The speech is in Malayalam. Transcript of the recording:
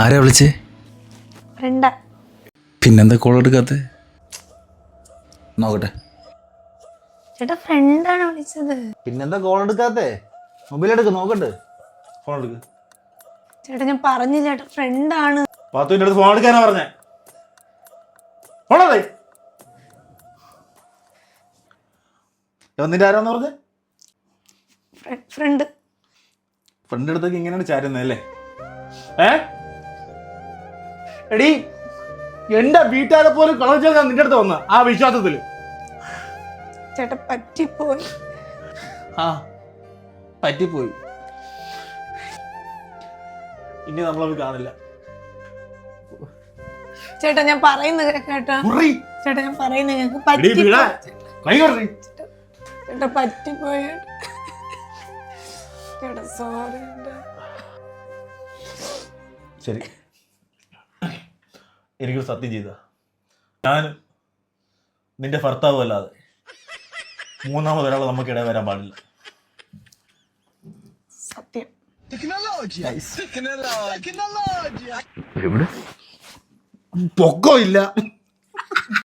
ആരാ വിളിച്ചേ? ഫ്രണ്ടാ. പിന്നെന്താ കോൾ എടുക്കാത്ത? നോക്കട്ടെ. ചേട്ടാ ഫ്രണ്ടാണ് വിളിച്ചത്. പിന്നെന്താ കോൾ എടുക്കാത്തേ? മൊബൈൽ എടുക്ക്, നോക്കട്ടെ. ഫോൺ എടുക്ക്. ചേട്ടാ ഞാൻ പറഞ്ഞു ചേട്ടാ ഫ്രണ്ടാണ്. പാത്തുവിന്റെ അടുത്ത് ഫോൺ എടുക്കാനാ പറഞ്ഞേ. ഫോണേ നിന്റെ ആരാന്ന് പറഞ്ഞേ? ഫ്രണ്ട്. ഫ്രണ്ട് അടുത്തേക്ക് ഇങ്ങനെയാണ് ചാരുന്നത് അല്ലേ? എടീ, എന്റെ വീട്ടുകാരെ പോലും കളഞ്ഞാൽ ഞാൻ നിന്റെ അടുത്ത് വന്ന ആ വിശ്വാസത്തില്. ചേട്ടാ പറ്റിപ്പോയി. പറ്റിപ്പോയി. ഇനി നമ്മളത് കാണില്ല. ചേട്ടാ ഞാൻ പറയുന്നത് കേട്ടാ. ചേട്ടാ ഞാൻ പറയുന്നത് ചേട്ടാ പറ്റിപ്പോയി. ചേട്ടാ സോറി. ശരി, എനിക്കൊരു സത്യം ചെയ്ത, ഞാൻ നിന്റെ ഭർത്താവ് അല്ലാതെ മൂന്നാമതൊരാൾ നമുക്കിടെ വരാൻ പാടില്ല. സത്യം. എവിടെ പൊക്കോ ഇല്ല.